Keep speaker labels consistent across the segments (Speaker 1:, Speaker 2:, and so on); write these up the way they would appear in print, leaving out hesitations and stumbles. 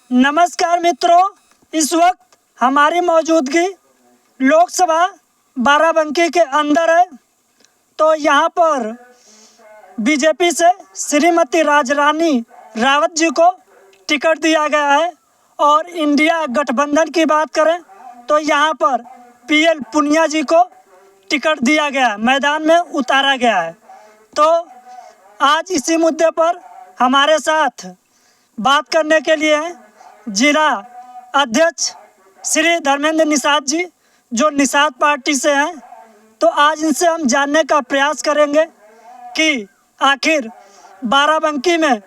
Speaker 1: नमस्कार मित्रों, इस वक्त हमारी मौजूदगी लोकसभा बाराबंकी के अंदर है। तो यहाँ पर बीजेपी से श्रीमती राजरानी रावत जी को टिकट दिया गया है और इंडिया गठबंधन की बात करें तो यहाँ पर पीएल पुनिया जी को टिकट दिया गया है, मैदान में उतारा गया है। तो आज इसी मुद्दे पर हमारे साथ बात करने के लिए जिला अध्यक्ष श्री धर्मेंद्र निषाद जी, जो निषाद पार्टी से हैं। तो आज इनसे हम जानने का प्रयास करेंगे कि आखिर बाराबंकी में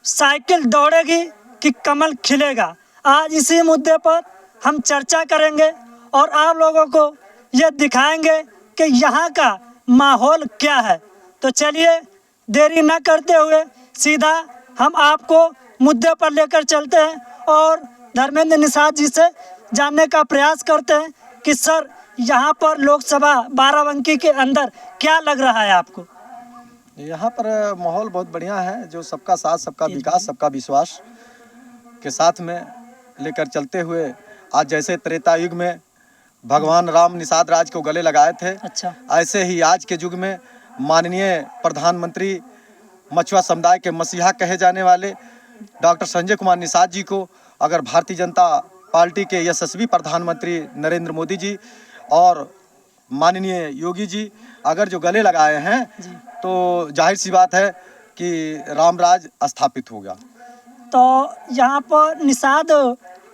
Speaker 1: साइकिल दौड़ेगी कि कमल खिलेगा। आज इसी मुद्दे पर हम चर्चा करेंगे और आप लोगों को ये दिखाएंगे कि यहाँ का माहौल क्या है। तो चलिए देरी न करते हुए सीधा हम आपको मुद्दे पर लेकर चलते हैं और धर्मेंद्र निषाद जी से जानने का प्रयास करते हैं कि सर, यहाँ पर लोकसभा बाराबंकी के अंदर क्या लग रहा है आपको?
Speaker 2: यहाँ पर माहौल बहुत बढ़िया है, जो सबका साथ, सबका विकास, सबका विश्वास के साथ में लेकर चलते हुए आज जैसे त्रेता युग में भगवान राम निषाद राज को गले लगाए थे,
Speaker 1: अच्छा,
Speaker 2: ऐसे ही आज के युग में माननीय प्रधानमंत्री मछुआ समुदाय के मसीहा कहे जाने वाले डॉक्टर संजय कुमार निषाद जी को अगर भारतीय जनता पार्टी के यशस्वी प्रधानमंत्री नरेंद्र मोदी जी और माननीय योगी जी अगर जो गले लगाए हैं तो जाहिर सी बात है कि रामराज स्थापित होगा।
Speaker 1: तो यहाँ पर निषाद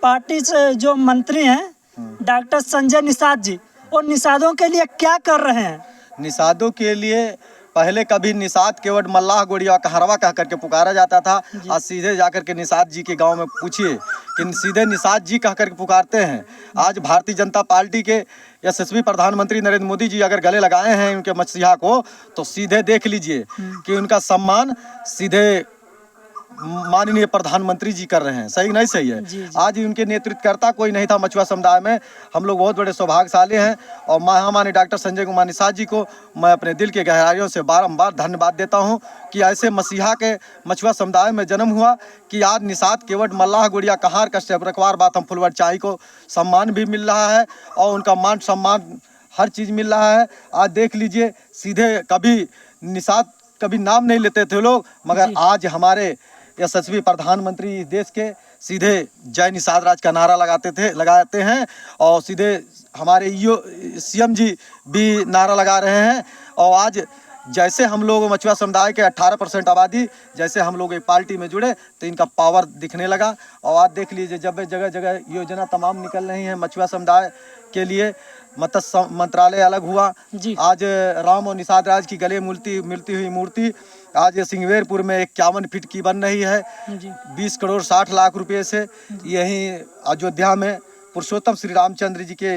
Speaker 1: पार्टी से जो मंत्री हैं डॉक्टर संजय निषाद जी, और निषादों के लिए क्या कर रहे हैं?
Speaker 2: निषादों के लिए पहले कभी निषाद केवट मल्लाह गोड़िया कहरवा कह करके पुकारा जाता था। आज सीधे जाकर के निषाद जी के गांव में पूछिए कि सीधे निषाद जी कह करके पुकारते हैं। आज भारतीय जनता पार्टी के यशस्वी प्रधानमंत्री नरेंद्र मोदी जी अगर गले लगाए हैं उनके मसीहा को, तो सीधे देख लीजिए कि उनका सम्मान सीधे माननीय प्रधानमंत्री जी कर रहे हैं। सही नहीं सही है? आज उनके नेतृत्वकर्ता कोई नहीं था मछुआ समुदाय में। हम लोग बहुत बड़े सौभाग्यशाली हैं और महामान्य डॉक्टर संजय कुमार निषाद जी को मैं अपने दिल के गहराइयों से बारंबार धन्यवाद देता हूं कि ऐसे मसीहा के मछुआ समुदाय में जन्म हुआ कि आज निषाद केवट मल्लाह गुड़िया कहार कश्यप रखवार बातम फुलवर चाई को सम्मान भी मिल रहा है और उनका मान सम्मान हर चीज़ मिल रहा है। आज देख लीजिए, सीधे कभी निषाद कभी नाम नहीं लेते थे लोग, मगर आज हमारे यशस्वी प्रधानमंत्री देश के सीधे जय निषाद राज का नारा लगाते हैं और सीधे हमारे सीएम जी भी नारा लगा रहे हैं। और आज जैसे हम लोग मछुआ समुदाय के 18% आबादी जैसे हम लोग एक पार्टी में जुड़े तो इनका पावर दिखने लगा। और आज देख लीजिए, जब जगह जगह योजना तमाम निकल रही हैं मछुआ समुदाय के लिए। मत्स्य मंत्रालय अलग हुआ, आज राम और निषाद राज की गले मिलती हुई मूर्ति आज सिंगवेरपुर में 51 फीट की बन रही है 20 करोड़ 60 लाख रुपए से। यहीं अयोध्या में पुरुषोत्तम श्री रामचंद्र जी के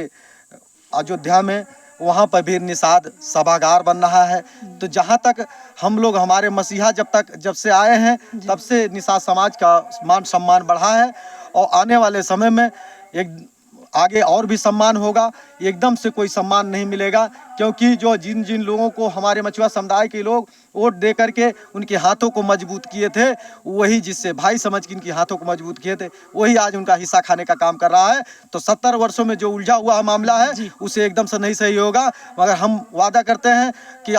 Speaker 2: अयोध्या में वहाँ पर भी निषाद सभागार बन रहा है। तो जहाँ तक हम लोग हमारे मसीहा जब से आए हैं तब से निषाद समाज का मान सम्मान बढ़ा है और आने वाले समय में एक आगे और भी सम्मान होगा। एकदम से कोई सम्मान नहीं मिलेगा, क्योंकि जो जिन लोगों को हमारे मछुआ समुदाय के लोग वोट दे करके उनके हाथों को मजबूत किए थे, वही जिससे भाई समझ के इनके हाथों को मजबूत किए थे, वही आज उनका हिस्सा खाने का काम कर रहा है। तो 70 वर्षों में जो उलझा हुआ मामला है उसे एकदम से नहीं सही होगा। मगर हम वादा करते हैं कि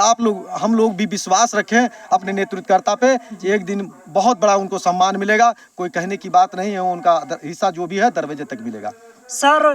Speaker 2: हम लोग भी विश्वास रखें अपने नेतृत्वकर्ता पे, एक दिन बहुत बड़ा उनको सम्मान मिलेगा। कोई कहने की बात नहीं है, उनका हिस्सा जो भी है दरवाजे तक मिलेगा।
Speaker 1: सर,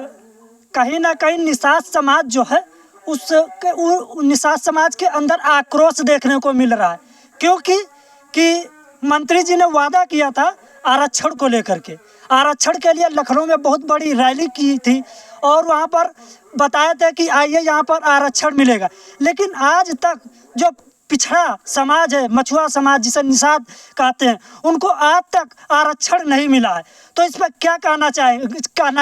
Speaker 1: कहीं ना कहीं निषाद समाज जो है निषाद समाज के अंदर आक्रोश देखने को मिल रहा है, क्योंकि मंत्री जी ने वादा किया था आरक्षण को लेकर के। आरक्षण के लिए लखनऊ में बहुत बड़ी रैली की थी और वहाँ पर बताया था कि आइए यहाँ पर आरक्षण मिलेगा, लेकिन आज तक जो पिछड़ा समाज है, मछुआ समाज जिसे निषाद कहते हैं, उनको आज तक आरक्षण नहीं मिला है। तो इस पर क्या कहना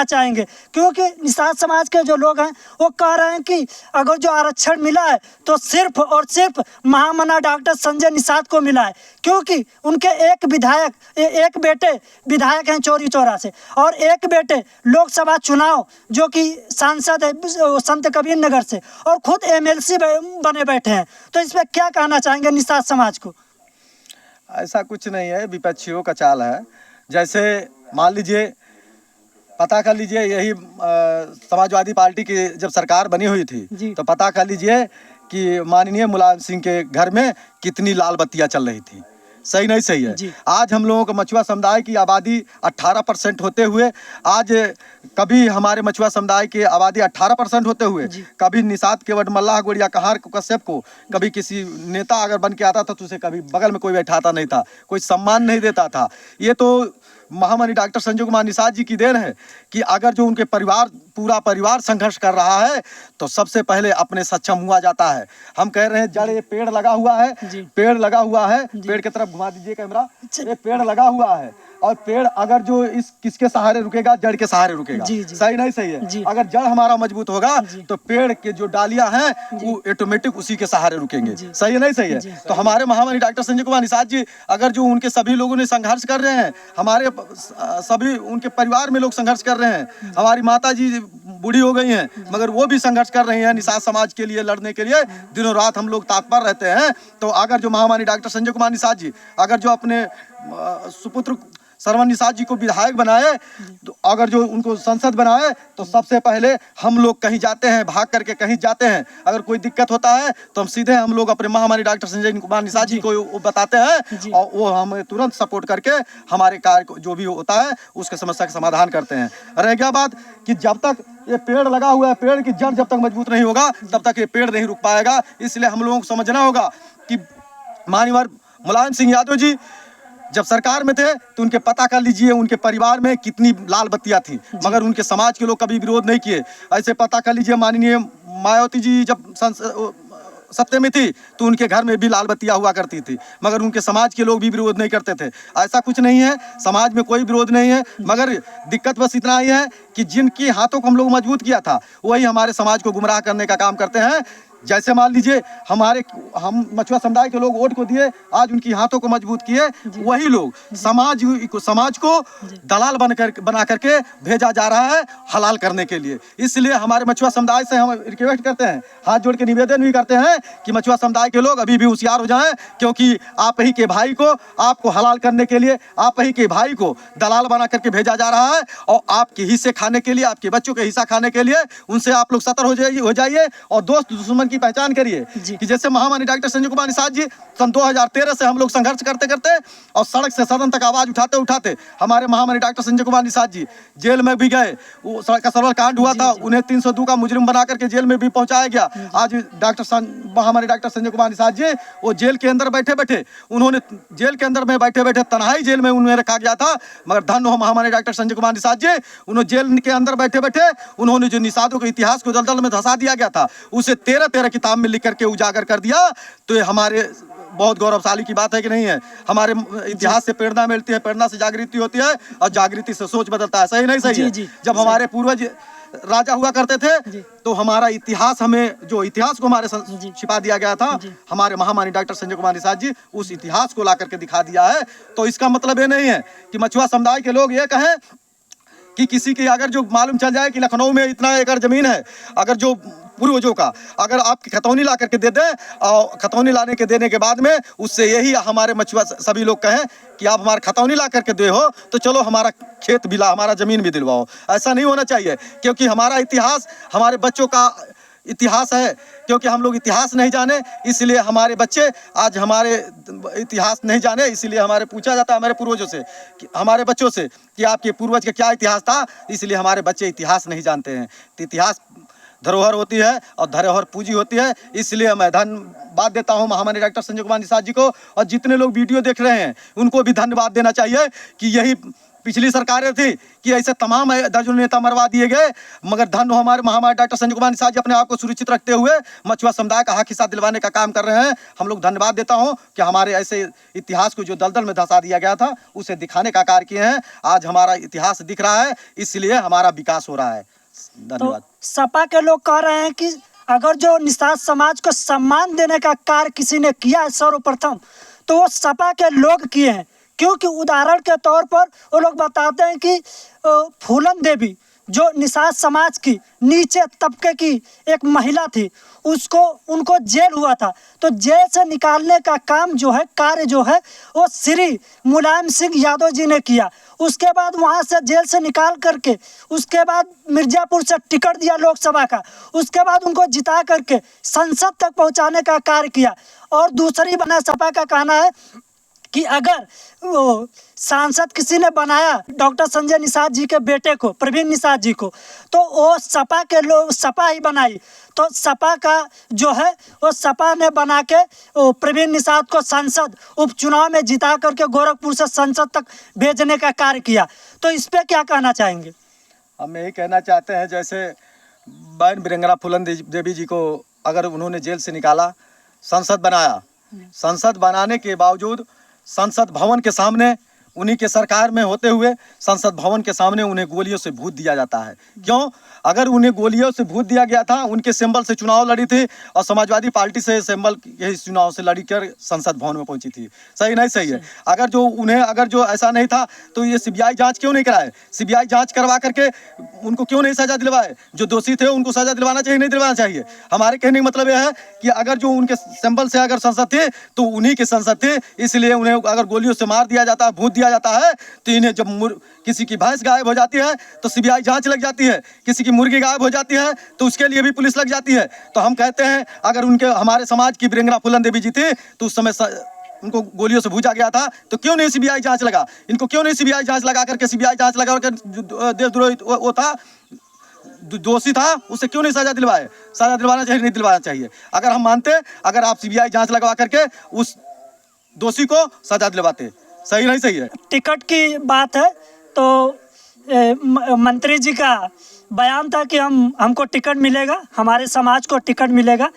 Speaker 1: चाहेंगे? क्योंकि निषाद समाज के जो लोग हैं वो कह रहे हैं कि अगर जो आरक्षण मिला है तो सिर्फ और सिर्फ महामना डॉक्टर संजय निषाद को मिला है, क्योंकि उनके एक बेटे विधायक हैं चौरी चौरा से और एक बेटे लोकसभा चुनाव जो कि सांसद है संत कबीर नगर से और खुद एमएलसी बने बैठे हैं। तो इस पर क्या कहना चाहेंगे निषाद समाज को?
Speaker 2: ऐसा कुछ नहीं है, विपक्षियों का चाल है। जैसे मान लीजिए, पता कर लीजिए, यही समाजवादी पार्टी की जब सरकार बनी हुई
Speaker 1: जी।
Speaker 2: थी तो पता कर लीजिए कि माननीय मुलायम सिंह के घर में कितनी लाल बत्तियां चल रही थी। सही नहीं सही है?
Speaker 1: जी।
Speaker 2: आज हम लोगों को मछुआ समुदाय की आबादी 18% होते हुए, आज कभी हमारे मछुआ समुदाय की आबादी 18% होते हुए
Speaker 1: जी।
Speaker 2: कभी निषाद केवट मल्लाह गोड़िया कहार कश्यप को कभी किसी नेता अगर बन के आता था तो उसे कभी बगल में कोई बैठाता नहीं था, कोई सम्मान नहीं देता था। ये तो महामनी डॉक्टर संजय कुमार निषाद जी की देन है कि अगर जो उनके पूरा परिवार संघर्ष कर रहा है तो सबसे पहले अपने सक्षम हुआ जाता है। हम कह रहे हैं, जड़ ये पेड़ लगा हुआ है, पेड़ लगा हुआ है, पेड़ की तरफ घुमा दीजिए कैमरा। ये पेड़ लगा हुआ है और पेड़ अगर जो इस किसके सहारे रुकेगा? जड़ के सहारे रुकेगा। सही नहीं सही है? अगर जड़ हमारा मजबूत होगा तो पेड़ के जो डालियां हैं वो ऑटोमेटिक उसी के सहारे रुकेंगे। सही है नहीं सही है? तो हमारे महामनी डॉक्टर संजय कुमार निषाद जी अगर जो उनके सभी लोगों ने संघर्ष कर रहे हैं, हमारे सभी उनके परिवार में लोग संघर्ष कर रहे हैं, हमारी माता जी बूढ़ी हो गई हैं मगर वो भी संघर्ष कर रही हैं निषाद समाज के लिए, लड़ने के लिए दिनों रात हम लोग तत्पर रहते हैं। तो अगर जो महामनी डॉक्टर संजय कुमार निषाद जी अगर जो अपने सुपुत्र श्रवण निषाद जी को विधायक बनाए, तो अगर जो उनको संसद बनाए तो सबसे पहले हम लोग कहीं जाते हैं, भाग करके कहीं जाते हैं, अगर कोई दिक्कत होता है तो हम सीधे हम लोग अपने महामनी डॉक्टर संजय कुमार निषाद जी को वो बताते हैं और वो हमें तुरंत सपोर्ट करके हमारे कार्य को जो भी होता है उसके समस्या का समाधान करते हैं। रह गया बात कि जब तक ये पेड़ लगा हुआ है, पेड़ की जड़ जब तक मजबूत नहीं होगा तब तक ये पेड़ नहीं रुक पाएगा। इसलिए हम लोगों को समझना होगा कि माननीय मुलायम सिंह यादव जी जब सरकार में थे तो उनके पता कर लीजिए उनके परिवार में कितनी लाल बत्तियां थी, मगर उनके समाज के लोग कभी विरोध नहीं किए। ऐसे पता कर लीजिए माननीय मायावती जी जब सत्ता में थी तो उनके घर में भी लाल बत्तियां हुआ करती थी, मगर उनके समाज के लोग भी विरोध नहीं करते थे। ऐसा कुछ नहीं है, समाज में कोई विरोध नहीं है, मगर दिक्कत बस इतना ही है कि जिनकी हाथों को हम लोग मजबूत किया था वही हमारे समाज को गुमराह करने का काम करते हैं। जैसे मान लीजिए हम मछुआ समुदाय के लोग वोट को दिए, आज उनकी हाथों को मजबूत किए, वही लोग समाज को दलाल बना करके भेजा जा रहा है हलाल करने के लिए। इसलिए हमारे मछुआ समुदाय से हम रिक्वेस्ट करते हैं, हाथ जोड़ के निवेदन भी करते हैं कि मछुआ समुदाय के लोग अभी भी होशियार हो जाएं, क्योंकि आप ही के भाई को आपको हलाल करने के लिए, आप ही के भाई को दलाल बना करके भेजा जा रहा है और आपके हिस्से खाने के लिए, आपके बच्चों के हिस्सा खाने के लिए उनसे आप लोग सतर्क हो जाइए और दोस्त दुश्मन की पहचान करिए। कि जैसे महामनी डॉक्टर संजय कुमार निषाद जी सन 2013 से हम लोग संघर्ष करते करते और सड़क से सदन तक आवाज उठाते उठाते हमारे महामनी डॉक्टर संजय कुमार निषाद जी जेल में भी गए। वो सड़क का सर्वल कांड हुआ था, उन्हें 302 का मुजरिम बना करके जेल में भी पहुंचाया गया। आज महामनी डॉक्टर संजय कुमार निषाद जी वो जेल के अंदर बैठे बैठे उन्होंने जेल के अंदर में बैठे बैठे तन्हाई जेल में उन्हें रखा गया था, मगर धन्य हो महामनी डॉक्टर संजय कुमार निषाद जी, उन्होंने जेल के अंदर बैठे बैठे उन्होंने जो निषादों के इतिहास को दलदल में धंसा दिया गया था उसे 13 किताब में लिख करके उजागर कर दिया। तो ये हमारे बहुत गौरवशाली की बात है कि नहीं है? हमारे इतिहास से प्रेरणा मिलती है, प्रेरणा से जागृति होती है और जागृति से सोच बदलता है। सही नहीं सही है? जब हमारे पूर्वज राजा हुआ करते थे तो हमारा इतिहास, हमें जो इतिहास को हमारे छिपा दिया गया था, हमारे महामनी डॉक्टर संजय कुमार निषाद जी उस इतिहास को ला करके दिखा दिया है। तो इसका मतलब ये नहीं है कि मछुआ समुदाय के लोग ये कहें कि किसी की अगर जो मालूम चल जाए कि लखनऊ में इतना एकड़ जमीन है, अगर जो पूर्वजों का अगर आप खतौनी ला करके दे दें और खतौनी लाने के देने के बाद में उससे यही हमारे मछुआ सभी लोग कहें कि आप हमारे खतौनी ला करके दे हो तो चलो हमारा खेत भी ला, हमारा जमीन भी दिलवाओ। ऐसा नहीं होना चाहिए, क्योंकि हमारा इतिहास हमारे बच्चों का इतिहास है। क्योंकि हम लोग इतिहास नहीं जाने इसलिए हमारे बच्चे आज हमारे इतिहास नहीं जाने, इसलिए हमारे पूछा जाता है हमारे पूर्वजों से, हमारे बच्चों से कि आपके पूर्वज का क्या इतिहास था, इसलिए हमारे बच्चे इतिहास नहीं जानते हैं। तो इतिहास धरोहर होती है और धरोहर पूंजी होती है। इसलिए मैं धन्यवाद देता हूं महामनी डॉक्टर संजय कुमार निषाद जी को, और जितने लोग वीडियो देख रहे हैं उनको भी धन्यवाद देना चाहिए कि यही पिछली सरकारें थी कि ऐसे तमाम दर्जनों नेता मरवा दिए गए, मगर धन्य हमारे महामनी डॉक्टर संजय कुमार निषाद जी अपने आप को सुरक्षित रखते हुए मछुआ समुदाय का हक हिस्सा दिलवाने का काम कर रहे हैं। हम लोग धन्यवाद देता हूं कि हमारे ऐसे इतिहास को जो दलदल में धंसा दिया गया था उसे दिखाने का कार्य किए हैं। आज हमारा इतिहास दिख रहा है, इसलिए हमारा विकास हो रहा है। धन्यवाद।
Speaker 1: तो सपा के लोग कह रहे हैं कि अगर जो निषाद समाज को सम्मान देने का कार्य किसी ने किया है सर्वप्रथम तो वो सपा के लोग किए हैं, क्योंकि उदाहरण के तौर पर वो लोग बताते हैं कि फूलन देवी जो निषाद समाज की नीचे तबके की एक महिला थी, उनको जेल हुआ था, तो जेल से निकालने का काम जो है, कार्य जो है, वो श्री मुलायम सिंह यादव जी ने किया। उसके बाद वहाँ से जेल से निकाल करके उसके बाद मिर्ज़ापुर से टिकट दिया लोकसभा का, उसके बाद उनको जिता करके संसद तक पहुँचाने का कार्य किया। और दूसरी बना सपा का कहना है कि अगर वो सांसद किसी ने बनाया डॉक्टर संजय निषाद जी के बेटे को, प्रवीण निषाद जी को, तो वो सपा के लोग, सपा ही बनाई, तो सपा का जो है वो सपा ने बना के वो प्रवीण निषाद को संसद उपचुनाव में जिता करके गोरखपुर से संसद तक भेजने का कार्य किया। तो इस पर क्या कहना चाहेंगे?
Speaker 2: हम यही कहना चाहते हैं, जैसे बहन वीरेंद्रा फूलन देवी जी को अगर उन्होंने जेल से निकाला, संसद बनाया, संसद बनाने के बावजूद संसद भवन के सामने उन्हीं के सरकार में होते हुए संसद भवन के सामने उन्हें गोलियों से भूत दिया जाता है। क्यों? अगर उन्हें गोलियों से भूत दिया गया था, उनके सिंबल से चुनाव लड़ी थी और समाजवादी पार्टी से सिंबल यही चुनाव से लड़ी कर संसद भवन में पहुंची थी। सही नहीं सही है? अगर जो ऐसा नहीं था तो ये सीबीआई जांच क्यों नहीं कराए? सीबीआई जांच करवा करके उनको क्यों नहीं सजा दिलवाए? जो दोषी थे उनको सजा दिलवाना चाहिए, नहीं दिलवाना चाहिए? हमारे कहने का मतलब यह है कि अगर जो उनके सिंबल से अगर संसद थे तो उन्हीं के संसद थे, इसलिए उन्हें अगर गोलियों से मार दिया जाता है, भूत दिया जाता है, तो इन्हें जब किसी की भैंस गायब हो जाती है तो सीबीआई जांच लग जाती है, किसी की मुर्गी गायब हो जाती है तो उसके लिए भी पुलिस लग जाती है। तो हम कहते हैं अगर हमारे समाज की वीरेंद्रा फूलन देवी जी थी तो उस समय उनको गोलियों से भूजा गया था, तो क्यों नहीं सीबीआई जांच लगा? इनको क्यों नहीं सीबीआई जांच लगा करके, सीबीआई जांच लगा करके देशद्रोही वो था, दोषी था, उसे क्यों नहीं सजा दिलवाए? सजा दिलवाना चाहिए, नहीं दिलवाना चाहिए? अगर हम मानते, अगर आप सीबीआई जांच लगवा करके उस दोषी को सजा दिलवाते, सही नहीं सही है?
Speaker 1: टिकट की बात है तो मंत्री जी का बयान था कि हमको टिकट मिलेगा, हमारे समाज को टिकट मिलेगा,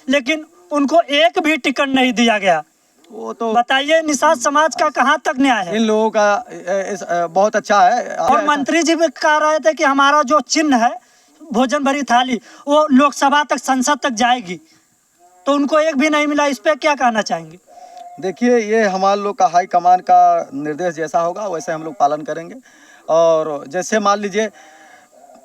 Speaker 1: लेकिन उनको एक भी टिकट नहीं दिया गया।
Speaker 2: वो तो
Speaker 1: बताइए निषाद समाज का कहाँ तक न्याय है?
Speaker 2: इन लोगों का बहुत अच्छा है।
Speaker 1: और मंत्री जी भी कह रहे थे कि हमारा जो चिन्ह है भोजन भरी थाली वो लोकसभा तक, संसद तक जाएगी, तो उनको एक भी नहीं मिला। इस पर क्या कहना चाहेंगे?
Speaker 2: देखिए, ये हमारे लोग का हाई कमान का निर्देश जैसा होगा वैसे हम लोग पालन करेंगे। और जैसे मान लीजिए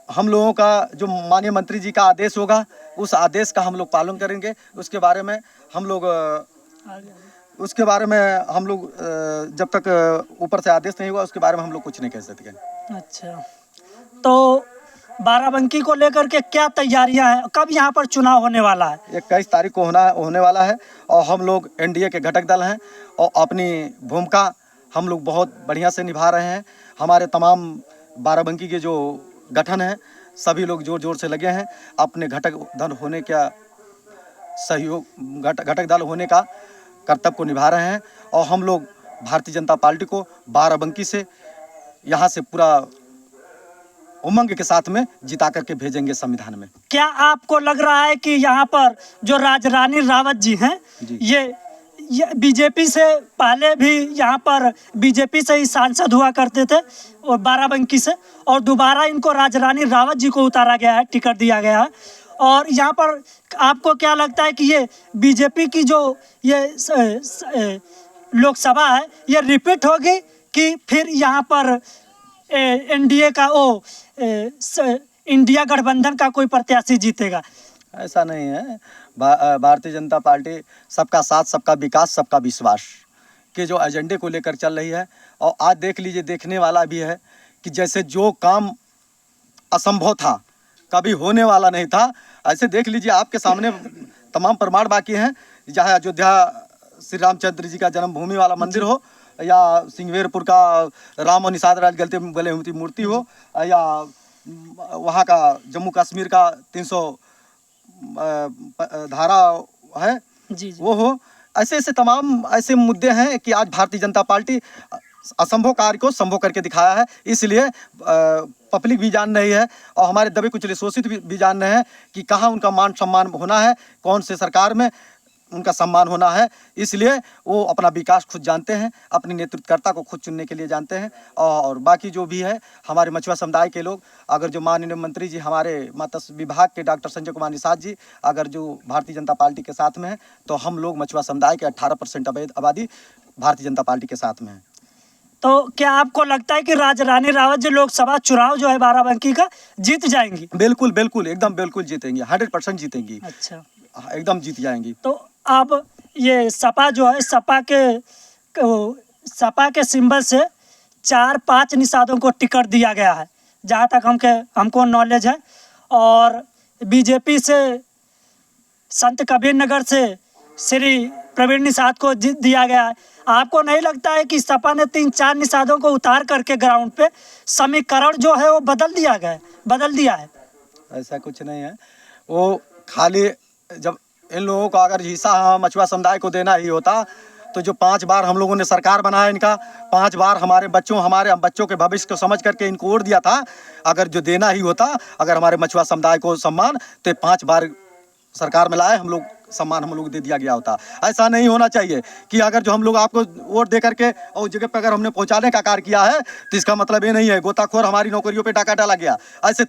Speaker 2: हम लोगों का जो माननीय मंत्री जी का आदेश होगा उस आदेश का हम लोग पालन करेंगे। उसके बारे में हम लोग जब तक ऊपर से आदेश नहीं हुआ उसके बारे में हम लोग कुछ नहीं कह सकते।
Speaker 1: अच्छा, तो बाराबंकी को लेकर के क्या तैयारियां हैं? कब यहाँ पर चुनाव होने वाला है?
Speaker 2: 21 तारीख को होने वाला है और हम लोग एनडीए के घटक दल हैं और अपनी भूमिका हम लोग बहुत बढ़िया से निभा रहे हैं। हमारे तमाम बाराबंकी के जो गठन हैं सभी लोग जोर जोर से लगे हैं अपने घटक दल होने का सहयोग, घटक दल होने का कर्तव्य को निभा रहे हैं। और हम लोग भारतीय जनता पार्टी को बाराबंकी से यहाँ से पूरा उमंग के साथ में जिता करके भेजेंगे संविधान में।
Speaker 1: क्या आपको लग रहा है कि यहाँ पर जो राजरानी रावत जी हैं ये बीजेपी से पहले भी यहाँ पर बीजेपी से ही सांसद हुआ करते थे और बाराबंकी से, और दोबारा इनको राजरानी रावत जी को उतारा गया है, टिकट दिया गया है। और यहाँ पर आपको क्या लगता है कि ये बीजेपी की जो ये लोकसभा है ये रिपीट होगी कि फिर यहाँ पर एनडीए का इंडिया गठबंधन का कोई प्रत्याशी जीतेगा?
Speaker 2: ऐसा नहीं है। भारतीय जनता पार्टी सबका साथ, सबका विकास, सबका विश्वास के जो एजेंडे को लेकर चल रही है। और आज देख लीजिए, देखने वाला भी है कि जैसे जो काम असंभव था, कभी होने वाला नहीं था, ऐसे देख लीजिए आपके सामने तमाम प्रमाण बाकी हैं। चाहे अयोध्या श्री रामचंद्र जी का जन्मभूमि वाला मंदिर हो या सिंगवेरपुर का राम और निषाद राज गले मूर्ति हो या वहाँ का जम्मू कश्मीर का 300 धारा है
Speaker 1: जी।
Speaker 2: वो हो, ऐसे ऐसे तमाम ऐसे मुद्दे हैं कि आज भारतीय जनता पार्टी असंभव कार्य को संभव करके दिखाया है। इसलिए पब्लिक भी जान रही है और हमारे दबे कुचले शोषित भी जान रहे हैं कि कहाँ उनका मान सम्मान होना है, कौन से सरकार में उनका सम्मान होना है। इसलिए वो अपना विकास खुद जानते हैं, अपने नेतृत्वकर्ता को खुद चुनने के लिए जानते हैं। और बाकी जो भी है हमारे मछुआ समुदाय के लोग, अगर जो माननीय मंत्री जी हमारे मत्स्य विभाग के डॉक्टर संजय कुमार निषाद जी अगर जो भारतीय जनता पार्टी के साथ में है तो हम लोग मछुआ समुदाय के 18% आबादी भारतीय जनता पार्टी के साथ में है।
Speaker 1: तो क्या आपको लगता है कि रानी रावत जी लोकसभा चुनाव जो है बाराबंकी का जीत जाएंगी?
Speaker 2: बिल्कुल बिल्कुल एकदम बिल्कुल जीतेंगी, 100% जीतेंगी,
Speaker 1: अच्छा,
Speaker 2: एकदम जीत जाएंगी।
Speaker 1: तो अब ये सपा जो है सपा के सिंबल से 4-5 निषादों को टिकट दिया गया है, जहाँ तक हमको नॉलेज है। और बीजेपी से संत कबीर नगर से श्री प्रवीण निषाद को दिया गया है। आपको नहीं लगता है कि सपा ने 3-4 निषादों को उतार करके ग्राउंड पे समीकरण जो है वो बदल दिया है?
Speaker 2: ऐसा कुछ नहीं है, वो खाली जब इन लोगों को अगर हिस्सा मछुआ समुदाय को देना ही होता तो जो 5 बार हम लोगों ने सरकार बनाया इनका, 5 बार हमारे बच्चों के भविष्य को समझ करके इनको वोट दिया था। अगर जो देना ही होता, अगर हमारे मछुआ समुदाय को सम्मान, तो 5 बार सरकार में लाए हम लोग, सम्मान हम लोग दे दिया गया होता। ऐसा नहीं होना चाहिए कि अगर जो हम लोग आपको वोट दे करके और जगह पर अगर हमने पहुंचाने का कार्य किया है तो इसका मतलब ये नहीं है गोताखोर हमारी नौकरियों पे डाका डाला गया। ऐसे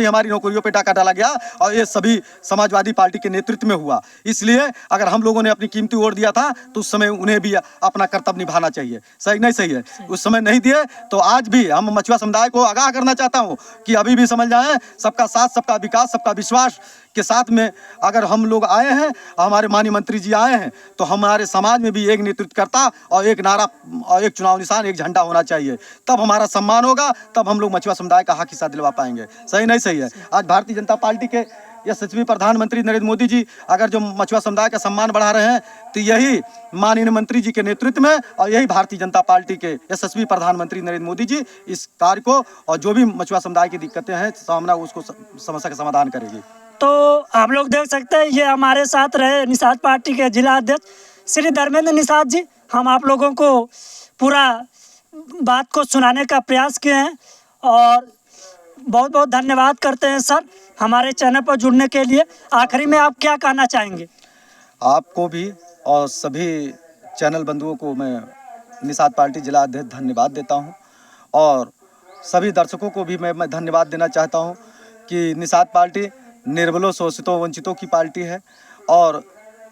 Speaker 2: हमारी नौकरियों पे डाका डाला गया और ये सभी समाजवादी पार्टी के नेतृत्व में हुआ। इसलिए अगर हम लोगों ने अपनी कीमती वोट दिया था तो उस समय उन्हें भी अपना कर्तव्य निभाना चाहिए। सही नहीं सही है? उस समय नहीं दिए तो आज भी हम मछुआ समुदाय को आगाह करना चाहता हूँ कि अभी भी समझ जाएं, सबका साथ, सबका विकास, सबका विश्वास के साथ में अगर हम लोग आए हैं, हमारे माननीय मंत्री जी आए हैं, तो हमारे समाज में भी एक नेतृत्वकर्ता और एक नारा और एक चुनाव निशान, एक झंडा होना चाहिए। तब हमारा सम्मान होगा, तब हम लोग मछुआ समुदाय का हक हिस्सा दिलवा पाएंगे। सही नहीं सही है? आज भारतीय जनता पार्टी के यशस्वी प्रधानमंत्री नरेंद्र मोदी जी अगर जो मछुआ समुदाय का सम्मान बढ़ा रहे हैं तो यही माननीय मंत्री जी के नेतृत्व में और यही भारतीय जनता पार्टी के यशस्वी प्रधानमंत्री नरेंद्र मोदी जी इस कार्य को और जो भी मछुआ समुदाय की दिक्कतें हैं सामना उसको समस्या का समाधान करेगी।
Speaker 1: तो आप लोग देख सकते हैं, ये हमारे साथ रहे निषाद पार्टी के जिला अध्यक्ष श्री धर्मेंद्र निषाद जी। हम आप लोगों को पूरा बात को सुनाने का प्रयास किए हैं और बहुत बहुत धन्यवाद करते हैं सर हमारे चैनल पर जुड़ने के लिए। आखिरी में आप क्या कहना चाहेंगे?
Speaker 2: आपको भी और सभी चैनल बंधुओं को मैं निषाद पार्टी जिला अध्यक्ष धन्यवाद देता हूं और सभी दर्शकों को भी मैं धन्यवाद देना चाहता हूं कि निषाद पार्टी निर्बलों, शोषितों, वंचितों की पार्टी है और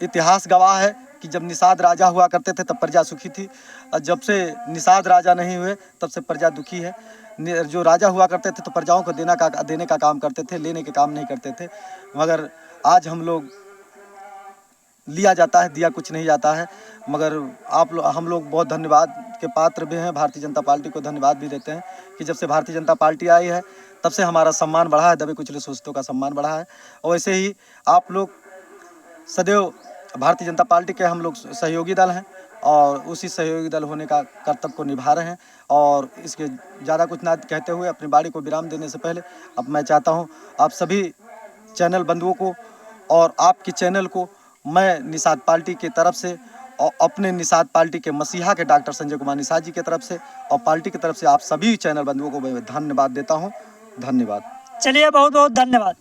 Speaker 2: इतिहास गवाह है कि जब निषाद राजा हुआ करते थे तब प्रजा सुखी थी और जब से निषाद राजा नहीं हुए तब से प्रजा दुखी है। जो राजा हुआ करते थे तो प्रजाओं को देने का काम करते थे, लेने के काम नहीं करते थे। मगर आज हम लोग लिया जाता है, दिया कुछ नहीं जाता है। मगर हम लोग बहुत धन्यवाद के पात्र भी हैं, भारतीय जनता पार्टी को धन्यवाद भी देते हैं कि जब से भारतीय जनता पार्टी आई है तब से हमारा सम्मान बढ़ा है, दबे कुचले शोषितों का सम्मान बढ़ा है। और वैसे ही आप लोग सदैव भारतीय जनता पार्टी के हम लोग सहयोगी दल हैं और उसी सहयोगी दल होने का कर्तव्य को निभा रहे हैं। और इसके ज़्यादा कुछ ना कहते हुए अपनी बाड़ी को विराम देने से पहले अब मैं चाहता हूं आप सभी चैनल बंधुओं को और आपके चैनल को मैं निषाद पार्टी की तरफ से और अपने निषाद पार्टी के मसीहा के डॉक्टर संजय कुमार निषाद जी की तरफ से और पार्टी की तरफ से आप सभी चैनल बंधुओं को मैं धन्यवाद देता हूँ। धन्यवाद।
Speaker 1: चलिए, बहुत बहुत धन्यवाद।